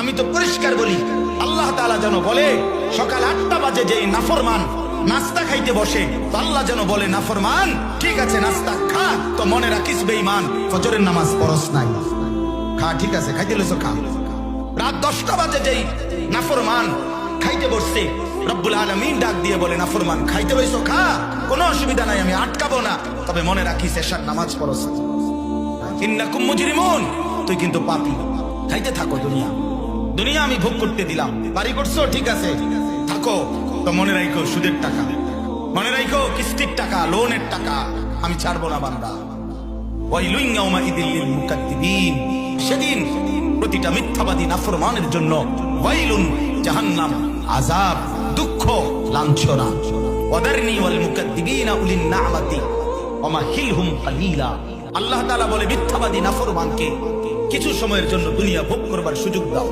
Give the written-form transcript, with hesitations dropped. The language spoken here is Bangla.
আমি তো পরিষ্কার বলি, আল্লাহ তাআলা যেন বলে সকাল 8টা বাজে যেই নাফরমান নাস্তা খাইতে বসে, তো আল্লাহ যেন বলে নাফরমান ঠিক আছে নাস্তা খা, তো মনে রাখিস বেঈমান ফজরের নামাজ পড়স নাই, খা ঠিক আছে খাইতে লইছো খা। রাত 10টা বাজে যেই নাফরমান খাইতে বসছে, রব্বুল আলামিন ডাক দিয়ে বলে নাফরমান খাইতে লইছো খা, কোনো অসুবিধা নাই, আমি আটকাবো না, তবে মনে রাখিস এশার নামাজ পড়স। ইন্নাকুম মুজরিমুন, তুই কিন্তু পাপী, খাইতে থাকো। দুনিয়া আমি ভোগ করতে দিলাম, বাড়ি করছো ঠিক আছে থাকো, তো মনে রাখো সুদের টাকা, মনে রাখো কিস্তির টাকা, লোনের টাকা আমি ছাড়বো না বান্দা। ওয়াইলুন ইয়াউমাইযিল লিল মুকাদ্দিবিন, সেদিন প্রতিটা মিথ্যাবাদী নাফরমানের জন্য ওয়াইলুন জাহান্নাম, আযাব, দুঃখ, লাঞ্ছনা। ওয়াদারনি ওয়াল মুকাদ্দিবিনা উলিন না'মাতি ওয়া মাহিলহুম কালিলা। আল্লাহ তাআলা বলে মিথ্যাবাদী নাফরমানকে কিছু সময়ের জন্য দুনিয়া ভোগ করবার সুযোগ দাও।